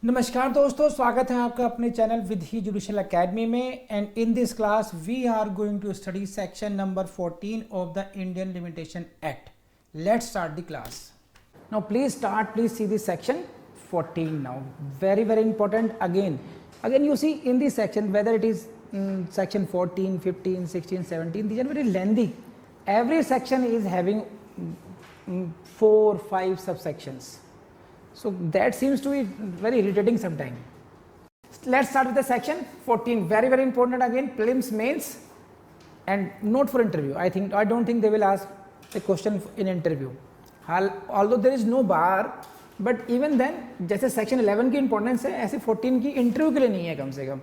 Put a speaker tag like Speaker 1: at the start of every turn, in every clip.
Speaker 1: नमस्कार दोस्तों, स्वागत है आपका अपने चैनल विद ही जुडिशियल एकेडमी में। And in this class we are going to study section number 14 of the Indian limitation act. Let's start the class now. Please see the section 14 now. Very important. Again you see in this section, whether it is section 14, 15, 16, 17, these are very lengthy. Every section is having 4-5 subsections. So that seems to be very irritating sometimes. Let's start with the section 14. Very important. Again, prelims, mains, and note for interview. I don't think they will ask a question in interview. Although there is no bar, but even then, जैसे section 11 की importance है, ऐसे 14 की interview के लिए नहीं है कम से कम.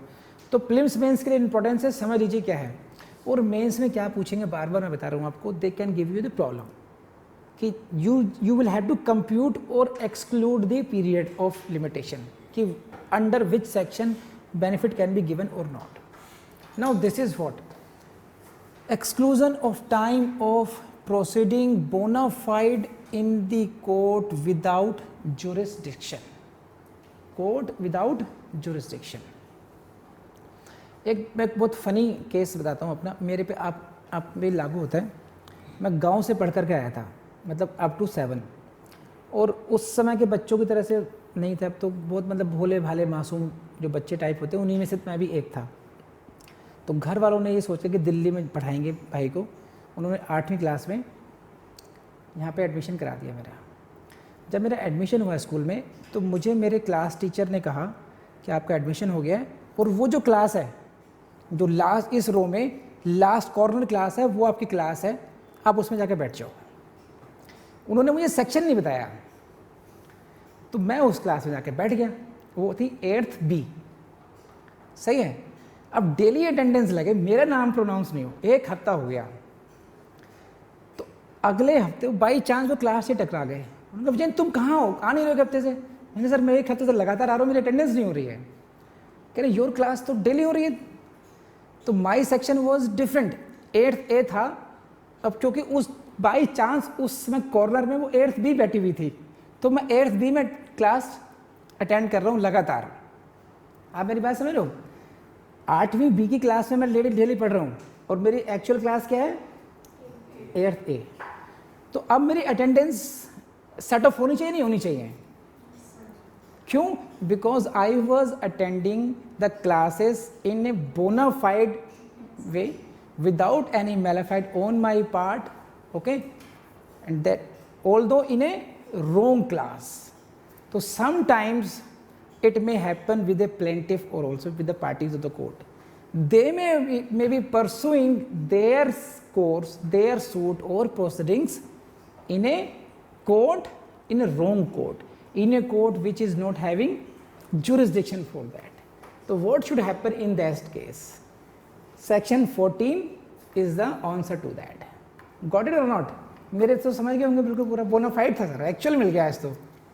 Speaker 1: तो prelims, mains के लिए importance है, समझ लीजिए क्या है. और mains में क्या पूछेंगे बार बार मैं बता रहा हूँ आपको. They can give you the problem. कि you will have to compute or exclude the period of limitation, कि under which section benefit can be given or not. Now this is what exclusion of time of proceeding bona fide in the court without jurisdiction. Court without jurisdiction. एक बहुत funny case बताता हूँ अपना, मेरे पे आप पे लागू होता है. मैं गांव से पढ़ कर के आया था, मतलब अप टू 7, और उस समय के बच्चों की तरह से नहीं था. अब तो बहुत मतलब भोले भाले मासूम जो बच्चे टाइप होते हैं, उन्हीं में से मैं भी एक था. तो घर वालों ने ये सोचा कि दिल्ली में पढ़ाएंगे भाई को. उन्होंने 8वीं क्लास में यहाँ पे एडमिशन करा दिया मेरा. जब मेरा एडमिशन हुआ स्कूल में, तो मुझे मेरे क्लास टीचर ने कहा कि आपका एडमिशन हो गया है, और वो जो क्लास है जो लास्ट इस रो में लास्ट कॉर्नर क्लास है, वो आपकी क्लास है, आप उसमें जाकर बैठ जाओ. उन्होंने मुझे सेक्शन नहीं बताया, तो मैं उस क्लास में जाके बैठ गया. वो थी 8th B. सही है. अब डेली अटेंडेंस लगे, मेरा नाम प्रोनाउंस नहीं हो. 1 हफ्ता हो गया. तो अगले हफ्ते बाई चांस वो क्लास से टकरा गए. उन्होंने कहा तुम कहाँ हो, आ नहीं रहे हो हफ्ते से. मैंने सर मैं 1 हफ्ते से लगातार आ रहा हूँ, मेरी अटेंडेंस नहीं हो रही है. कह रहे योर क्लास तो डेली हो रही है. तो my section was different. 8th A था. अब क्योंकि उस बाई चांस उस समय कॉर्नर में वो 8th B बैठी हुई थी, तो मैं 8th B में क्लास अटेंड कर रहा हूँ लगातार. आप मेरी बात समझ रहे हो. 8वीं B की क्लास में मैं डेली पढ़ रहा हूँ, और मेरी एक्चुअल क्लास क्या है 8th A. तो अब मेरी अटेंडेंस सेट ऑफ होनी चाहिए नहीं होनी चाहिए. क्यों? Because I was attending the classes in a bona fide way without any malafide on my part, okay, and that although in a wrong class. So sometimes it may happen with a plaintiff or also with the parties of the court. They may be pursuing their course, their suit or proceedings in a court, in a wrong court, in a court which is not having jurisdiction for that. So what should happen in that case? Section 14 is the answer to that. Got it or not? मेरे तो समझ गए होंगे बिल्कुल पूरा bonafide था sir, actual मिल गया आज तो.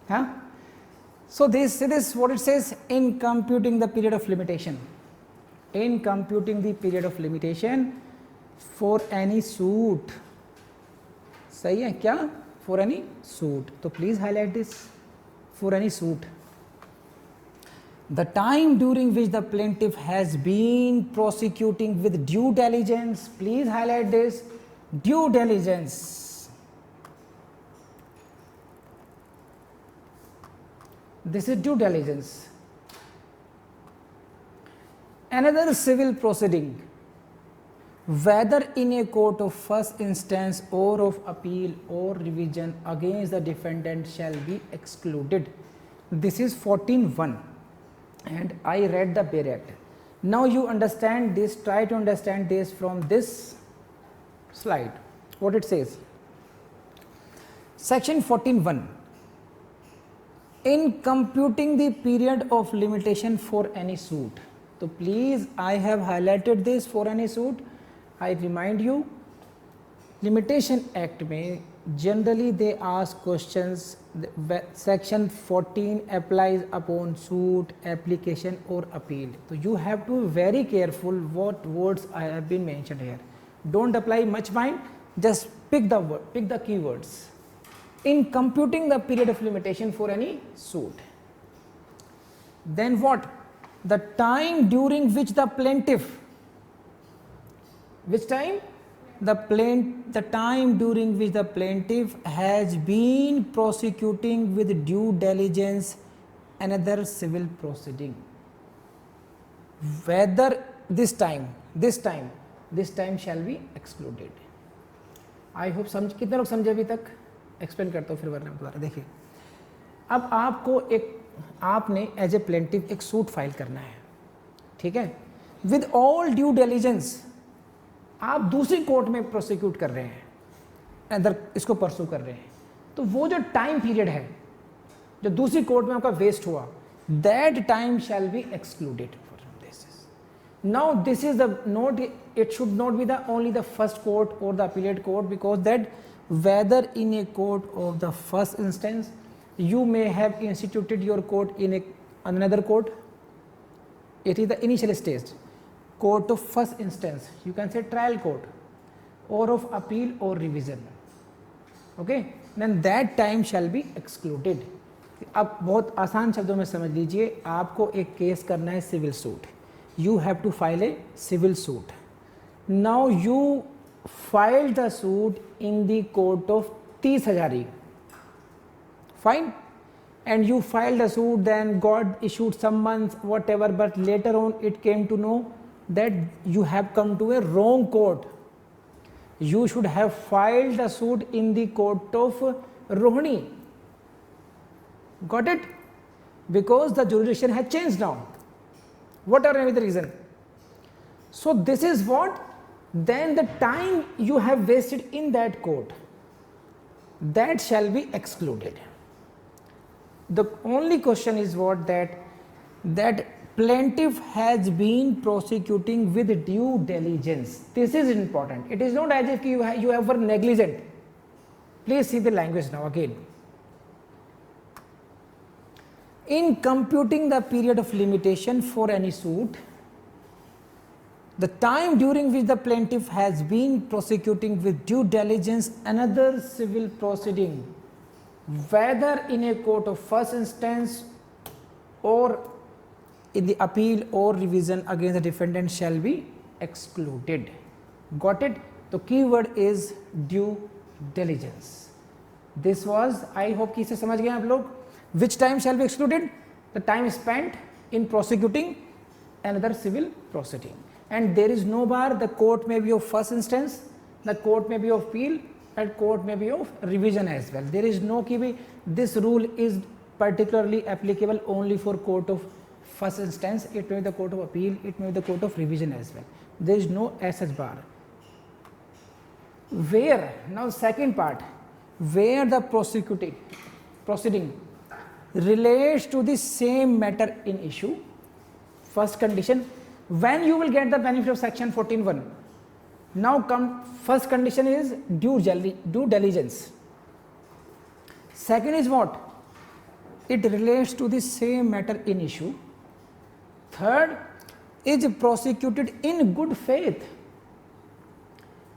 Speaker 1: हाँ. So this what it says in computing the period of limitation. In computing the period of limitation for any suit. सही है क्या? For any suit. तो please highlight this. For any suit. The time during which the plaintiff has been prosecuting with due diligence, please highlight this, due diligence. This is due diligence. Another civil proceeding, whether in a court of first instance or of appeal or revision against the defendant, shall be excluded. This is 14(1). And I read the Bail Act. Now you understand this, try to understand this from this slide. What it says. Section 14(1). In computing the period of limitation for any suit. So please, I have highlighted this for any suit. I remind you, Limitation Act में generally they ask questions. Section 14 applies upon suit, application or appeal. So you have to be very careful what words I have been mentioned here. Don't apply much mind, just pick the word, pick the keywords. In computing the period of limitation for any suit, then what? The time during which the plaintiff, which time? The time during which the plaintiff has been prosecuting with due diligence another civil proceeding. Whether this time shall be excluded. I hope समझ, कितने लोग समझे अभी तक? Explain करता हूँ फिर वरना दोबारा। देखिए, अब आपने एज ए प्लेंटिव एक सूट फाइल करना है, ठीक है, विद ऑल ड्यू डिलिजेंस। आप दूसरी कोर्ट में प्रोसिक्यूट कर रहे हैं, अंदर इसको परसू कर रहे हैं, तो वो जो टाइम पीरियड है जो दूसरी कोर्ट में आपका वेस्ट हुआ, that time shall be excluded. Now this is the note, it should not be the only the first court or the appellate court, because that whether in a court of the first instance you may have instituted your court in another court, it is the initial stage, court of first instance, you can say trial court, or of appeal or revision, okay, then that time shall be excluded. अब बहुत आसान शब्दों में समझ लीजिए, आपको एक case करना है civil suit, you have to file a civil suit. Now you filed the suit in the court of 30 Hazari, fine, and you filed the suit, then God issued summons, whatever, but later on it came to know that you have come to a wrong court. You should have filed the suit in the court of Rohini. Got it? Because the jurisdiction has changed now, whatever may be the reason. So this is what, then the time you have wasted in that court, that shall be excluded. The only question is what, that plaintiff has been prosecuting with due diligence. This is important. It is not as if you have were negligent. Please see the language now again. In computing the period of limitation for any suit, the time during which the plaintiff has been prosecuting with due diligence another civil proceeding, whether in a court of first instance or in the appeal or revision against the defendant, shall be excluded. Got it? The key word is due diligence. This was, I hope कि इसे समझ गए आप लोग. Which time shall be excluded? The time spent in prosecuting another civil proceeding. And there is no bar, the court may be of first instance, the court may be of appeal, and court may be of revision as well. There is no कि this rule is particularly applicable only for court of first instance, it may be the court of appeal, it may be the court of revision as well. There is no as such bar. Where, now second part, where the proceeding relates to the same matter in issue. First condition, when you will get the benefit of section 14(1). Now come, first condition is due diligence. Second is what? It relates to the same matter in issue. Third is prosecuted in good faith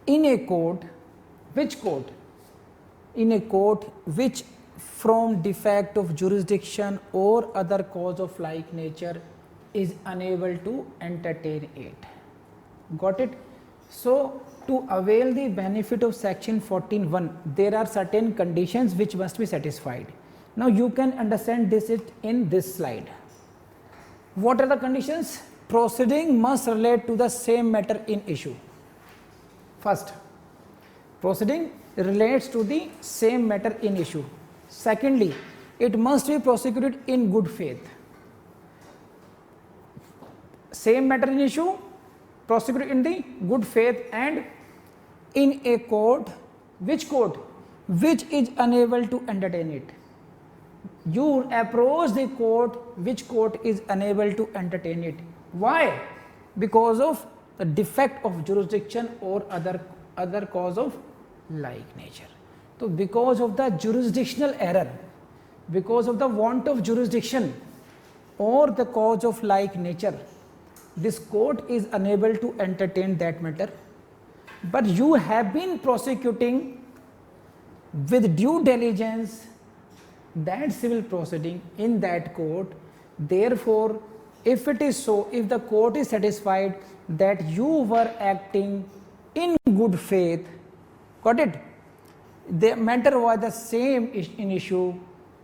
Speaker 1: in a court. Which court? In a court which from defect of jurisdiction or other cause of like nature is unable to entertain it. Got it? So to avail the benefit of section 14(1), there are certain conditions which must be satisfied. Now you can understand this in this slide. What are the conditions? Proceeding must relate to the same matter in issue. First, proceeding relates to the same matter in issue. Secondly, it must be prosecuted in good faith. Same matter in issue, prosecuted in the good faith and in a court. Which court? Which is unable to entertain it. You approach the court, which court is unable to entertain it. Why? Because of the defect of jurisdiction or other cause of like nature. So because of the jurisdictional error, because of the want of jurisdiction or the cause of like nature, this court is unable to entertain that matter. But you have been prosecuting with due diligence that civil proceeding in that court, Therefore, if it is so, if the court is satisfied that you were acting in good faith, got it? The matter was the same in issue,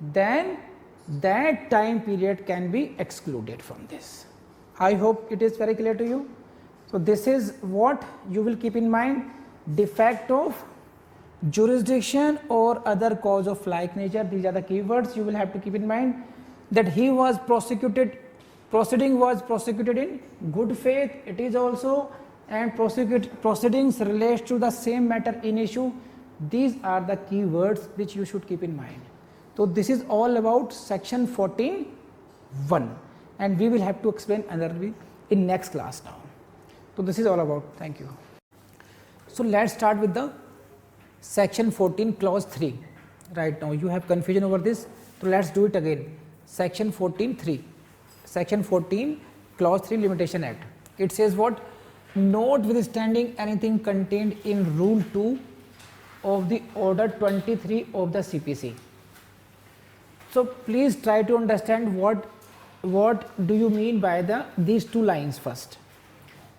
Speaker 1: then that time period can be excluded from this. I hope it is very clear to you. So this is what you will keep in mind: defect of jurisdiction or other cause of like nature. These are the keywords you will have to keep in mind. That he was prosecuted, proceeding was prosecuted in good faith, it is also, and proceedings relates to the same matter in issue. These are the keywords which you should keep in mind. So this is all about section 14(1), and we will have to explain another in next class now. So this is all about. Thank you. So let's start with the section 14 clause 3. Right now you have confusion over this, so let's do it again. Section 14(3), section 14 clause 3 limitation act. It says what? Notwithstanding anything contained in rule 2 of the order 23 of the CPC. So please try to understand what do you mean by these two lines first.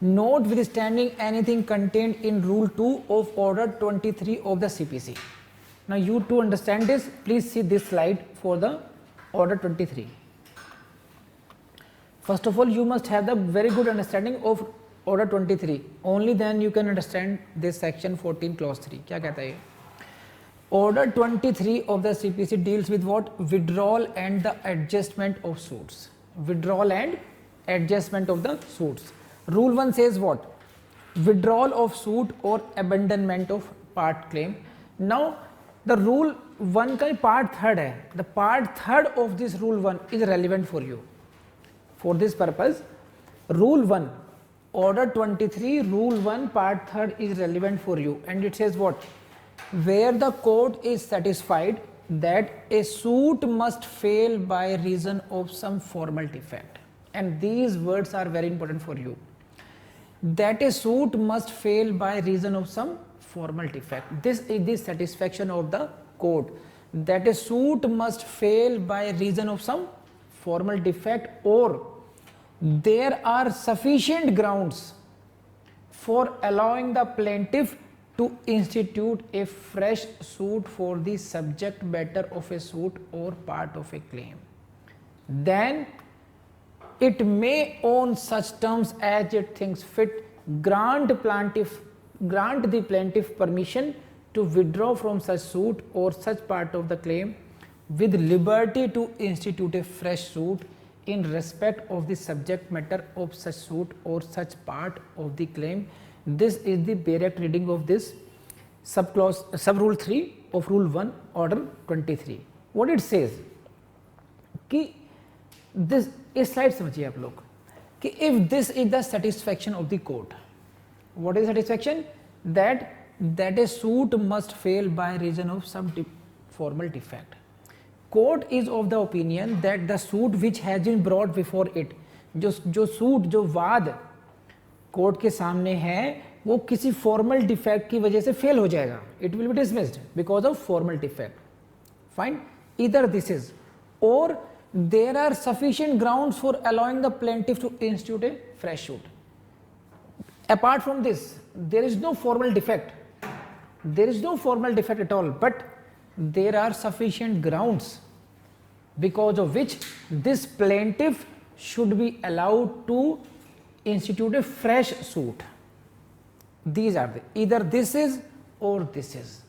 Speaker 1: Notwithstanding anything contained in rule 2 of order 23 of the CPC. Now you to understand this, please see this slide for the order 23. First of all, you must have the very good understanding of order 23, only then you can understand this section 14 clause 3. क्या कहता है? Order 23 of the CPC deals with what? Withdrawal and the adjustment of suits. Withdrawal and adjustment of the suits. Rule 1 says what? Withdrawal of suit or abandonment of part claim. Now the rule 1 का part 3rd है. The part 3rd of this rule 1 is relevant for you. For this purpose, rule 1, order 23, rule 1 part 3rd is relevant for you, and it says what? Where the court is satisfied that a suit must fail by reason of some formal defect, and these words are very important for you, that a suit must fail by reason of some formal defect. This is the satisfaction of the court, that a suit must fail by reason of some formal defect, or there are sufficient grounds for allowing the plaintiff to institute a fresh suit for the subject matter of a suit or part of a claim. Then it may, on such terms as it thinks fit, grant the plaintiff permission to withdraw from such suit or such part of the claim, with liberty to institute a fresh suit in respect of the subject matter of such suit or such part of the claim. This is the direct reading of this sub rule 3 of rule 1 order 23. What it says कि this इस slide समझिए आप लोग कि if this is the satisfaction of the court, what is satisfaction? That a suit must fail by reason of some formal defect. Court is of the opinion that the suit which has been brought before it, जो suit जो वाद court के सामने है वो किसी formal defect की वजह से फेल हो जाएगा. It will be dismissed because of formal defect. Fine. Either this is और there are sufficient grounds for allowing the plaintiff to institute a fresh suit. Apart from this, there is no formal defect. There is no formal defect at all, but there are sufficient grounds because of which this plaintiff should be allowed to institute a fresh suit. These are either this is or this is.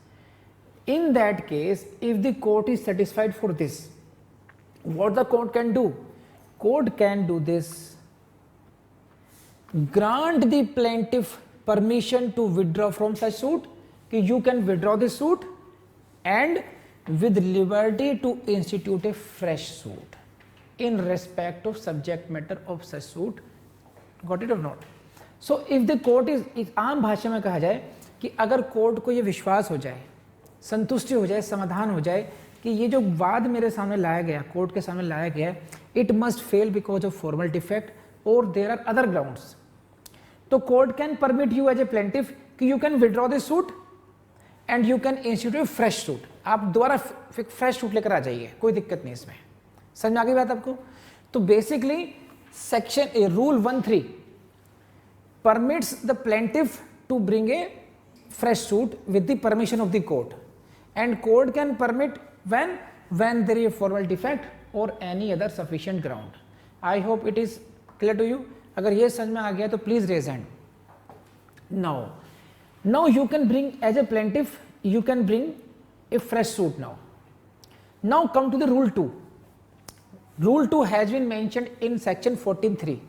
Speaker 1: In that case, if the court is satisfied for this, what the court can do? Court can do this: grant the plaintiff permission to withdraw from such suit, कि you can withdraw this suit, and with liberty to institute a fresh suit in respect of subject matter of such suit. Got it or not? So if the court is, आम भाषा में कहा जाए कि अगर court को ये विश्वास हो जाए, संतुष्टि हो जाए, समाधान हो जाए कि ये जो वाद मेरे सामने लाया गया, कोर्ट के सामने लाया गया, it must fail because of formal defect और देयर आर अदर ग्राउंड्स, तो court can permit you as a plaintiff कि you can withdraw this suit and you can institute fresh suit. आप दोबारा फ्रेश सूट लेकर आ जाइए, कोई दिक्कत नहीं इसमें. समझ में आ गई बात आपको? तो basically section rule 1(3) permits the plaintiff to bring a fresh suit with the permission of the court, and court can permit when there is a formal defect or any other sufficient ground. I hope it is clear to you. अगर ये समझ में आ गया तो please raise hand. Now you can bring, as a plaintiff you can bring a fresh suit now. Now come to the rule 2. Rule 2 has been mentioned in section 14(3).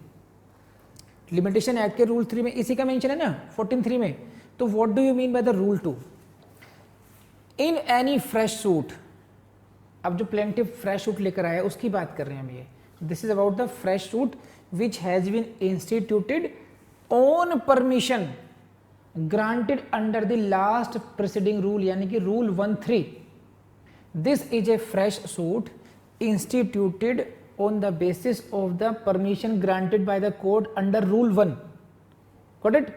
Speaker 1: Limitation act के rule 3 में इसी का mention है ना 14(3) में. तो what do you mean by the rule 2? In any fresh suit, अब जो प्लेंटिफ फ्रेश सूट लेकर आया उसकी बात कर रहे हैं हम. ये this is about the fresh suit which has been instituted on permission granted under the last preceding rule, यानी कि rule 1(3). This is a fresh suit instituted on the basis of the permission granted by the court under rule 1. Got it?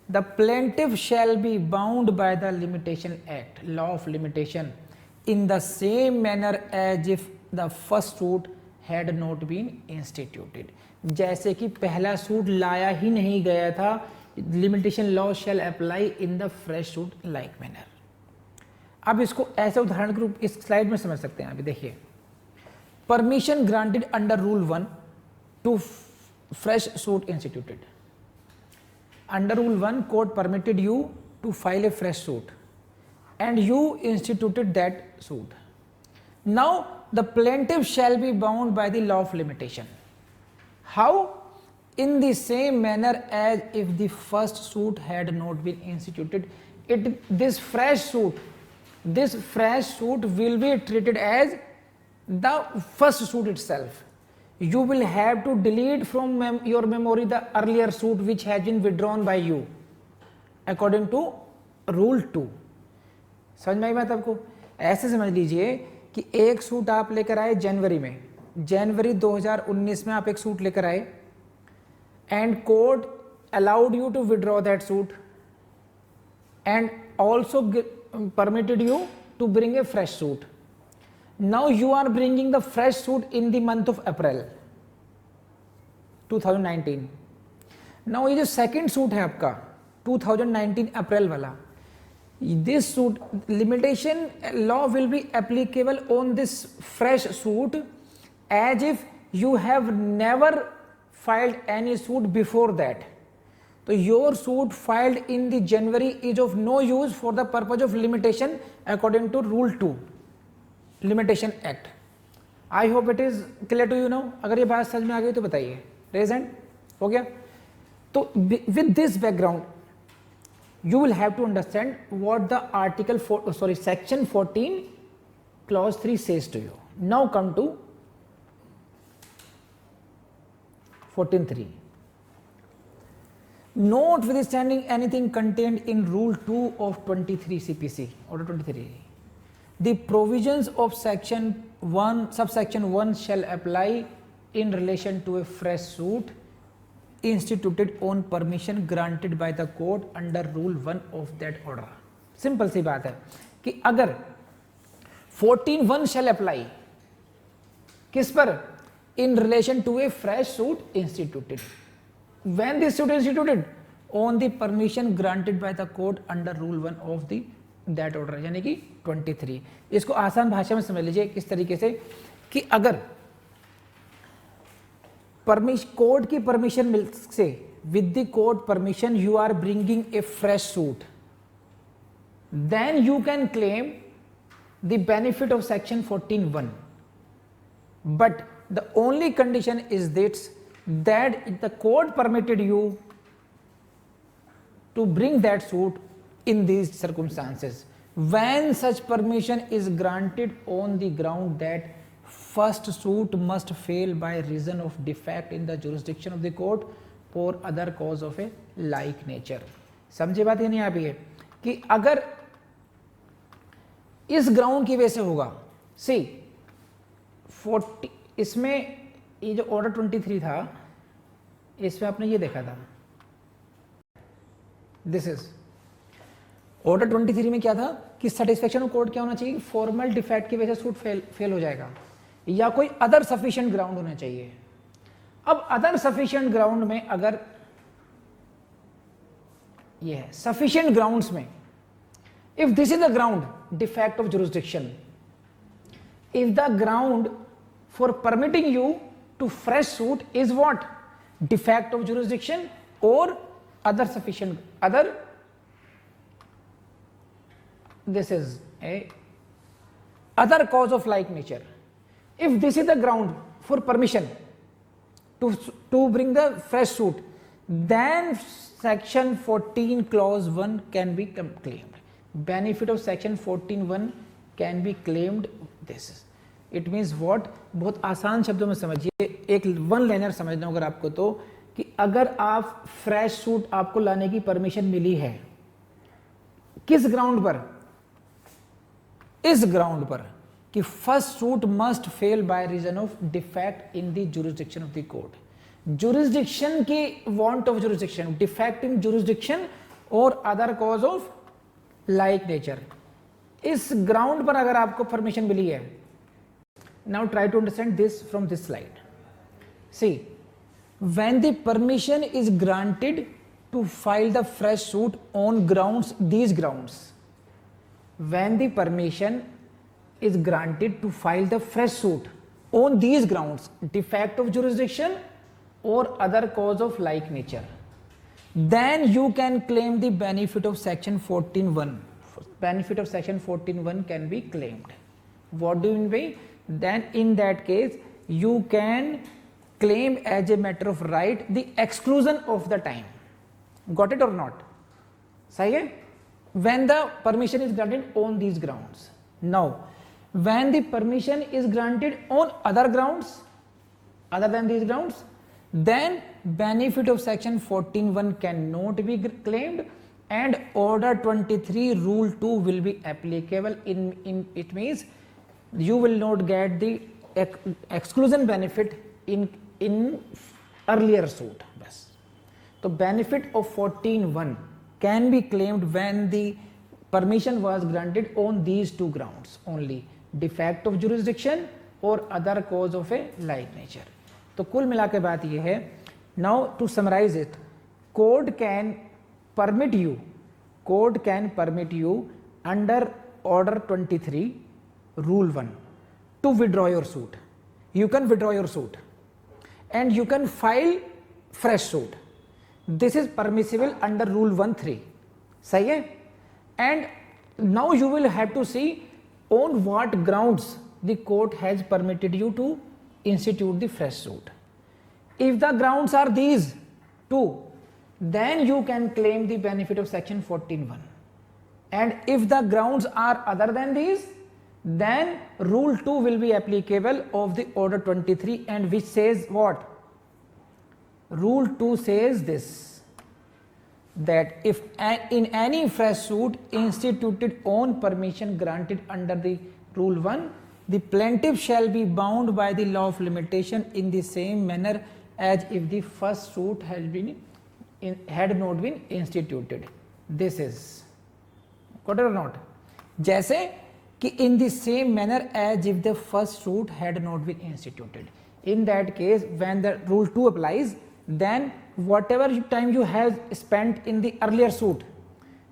Speaker 1: The plaintiff shall be bound by the limitation act, law of limitation, in the same manner as if the first suit had not been instituted. जैसे कि पहला suit लाया ही नहीं गया था, limitation law shall apply in the fresh suit like manner. अब इसको ऐसे उदाहरण के रूप इस स्लाइड में समझ सकते हैं. अभी देखिए, permission granted under rule 1 to fresh suit instituted. Under rule 1 court permitted you to file a fresh suit and you instituted that suit. Now the plaintiff shall be bound by the law of limitation. How? In the same manner as if the first suit had not been instituted. This fresh suit will be treated as the first suit itself. You will have to delete from your memory the earlier suit which has been withdrawn by you according to rule 2. समझ में आई बात आपको? ऐसे समझ लीजिए कि एक suit आप लेकर आए जनवरी में, जनवरी 2019 में आप एक सूट लेकर आए and court allowed you to withdraw that suit and also permitted you to bring a fresh suit. Now you are bringing the fresh suit in the month of April 2019. Now ये जो second suit है आपका 2019 अप्रैल वाला, this suit limitation law will be applicable on this fresh suit as if you have never filed any suit before that. So your suit filed in the January is of no use for the purpose of limitation according to rule 2 limitation act. I hope it is clear to you now. अगर ये बात समझ में आ गई तो बताइए. Raise hand. हो गया? तो with this background you will have to understand what the section 14 clause 3 says to you. Now come to 14(3). Notwithstanding anything contained in rule 2 of 23 CPC order 23, the provisions of section 1 subsection 1 shall apply in relation to a fresh suit instituted on permission granted by the court under rule 1 of that order. Simple सी बात है कि अगर 14(1) shall apply किस पर? In relation to a fresh suit instituted. When this suit instituted? On the permission granted by the court under rule 1 of the that order, यानी कि 23. इसको आसान भाषा में समझ लीजिए किस तरीके से कि अगर कोर्ट की परमिशन मिल से with the court permission you are bringing a fresh suit, then you can claim the benefit of section 14(1). But the only condition is this, that the court permitted you to bring that suit in these circumstances. When such permission is granted on the ground that first suit must fail by reason of defect in the jurisdiction of the court or other cause of a like nature. समझे बात? ये नहीं आप ये कि अगर इस ground की वजह से होगा, सी 40 इसमें ये जो ऑर्डर 23 था इसमें आपने ये देखा था, दिस इज ऑर्डर 23 में क्या था कि सेटिस्फेक्शन ऑफ कोर्ट क्या होना चाहिए? फॉर्मल डिफेक्ट की वजह से सूट फेल हो जाएगा या कोई अदर सफिशिएंट ग्राउंड होना चाहिए. अब अदर सफिशिएंट ग्राउंड में अगर ये है सफिशिएंट ग्राउंड्स में, if this is the ground defect of jurisdiction, if the ground for permitting you to fresh suit is what, defect of jurisdiction और other sufficient other, this is a other cause of like nature. If this is the ground for permission to bring the fresh suit, then section 14 clause 1 can be claimed. Benefit of section 14(1) can be claimed. This is it means what, बहुत आसान शब्दों में समझिए, एक one liner समझना अगर आपको, तो कि अगर आप फ्रेश सूट आपको लाने की परमिशन मिली है, किस ग्राउंड पर, इस ग्राउंड पर कि first suit must fail by reason of defect in the jurisdiction of the court, jurisdiction की want of jurisdiction, defect in jurisdiction और other cause of like nature, इस ग्राउंड पर अगर आपको परमिशन मिली है. Now try to understand this from this slide. See, when the permission is granted to file the fresh suit on grounds, these grounds, when the permission is granted to file the fresh suit on these grounds, defect of jurisdiction or other cause of like nature, then you can claim the benefit of section 14(1). Benefit of section 14(1) can be claimed. What do you mean by? Then in that case you can claim as a matter of right the exclusion of the time. Got it or not? सही है? When the permission is granted on these grounds. Now, when the permission is granted on other grounds, other than these grounds, then benefit of section 14(1) cannot be claimed and order 23 rule 2 will be applicable. In it means you will not get the exclusion benefit in earlier suit. बस तो benefit of 14(1) can be claimed when the permission was granted on these two grounds only, defect of jurisdiction or other cause of a like nature. तो कुल मिला के बात ये है, now to summarize it, court can permit you under order 23 rule 1 to withdraw your suit. You can withdraw your suit and you can file fresh suit. This is permissible under rule 1(3). सही है? And now you will have to see on what grounds the court has permitted you to institute the fresh suit. If the grounds are these two, then you can claim the benefit of section 14(1). And if the grounds are other than these, then rule 2 will be applicable of the order 23, and which says what? Rule 2 says this, that if in any fresh suit instituted on permission granted under the rule 1, the plaintiff shall be bound by the law of limitation in the same manner as if the first suit had not been instituted. This is got it or not? जैसे कि in the same manner as if the first suit had not been instituted. In that case, when the rule 2 applies, then whatever time you have spent in the earlier suit,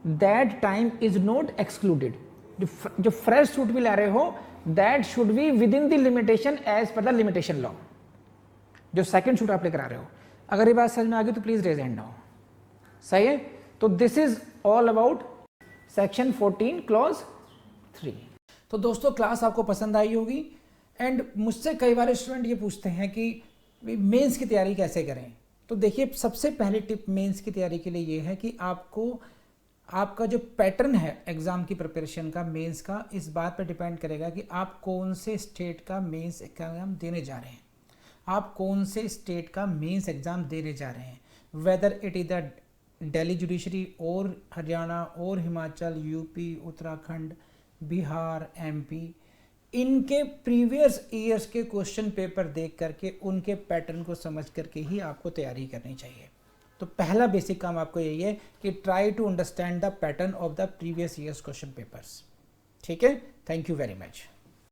Speaker 1: that time is not excluded. जो fresh suit भी ला रहे हो, that should be within the limitation as per the limitation law. जो second suit आप लेकर आ रहे हो, अगर ये बात समझ में आ गई तो प्लीज रेज हैंड नाउ. सही है? तो this is all about section 14 clause 3. तो दोस्तों क्लास आपको पसंद आई होगी एंड मुझसे कई बार स्टूडेंट ये पूछते हैं कि मेंस की तैयारी कैसे करें. तो देखिए सबसे पहले टिप मेंस की तैयारी के लिए ये है कि आपको आपका जो पैटर्न है एग्ज़ाम की प्रिपरेशन का मेंस का, इस बात पर डिपेंड करेगा कि आप कौन से स्टेट का मेंस एग्ज़ाम देने जा रहे हैं. आप कौन से स्टेट का मेंस एग्ज़ाम देने जा रहे हैं, whether it is the Delhi judiciary और हरियाणा और हिमाचल, यूपी, उत्तराखंड, बिहार, एमपी. इनके प्रीवियस ईयर्स के क्वेश्चन पेपर देख करके उनके पैटर्न को समझ करके ही आपको तैयारी करनी चाहिए. तो पहला बेसिक काम आपको यही है कि try to understand the pattern of the previous years question papers. ठीक है, थैंक यू वेरी मच.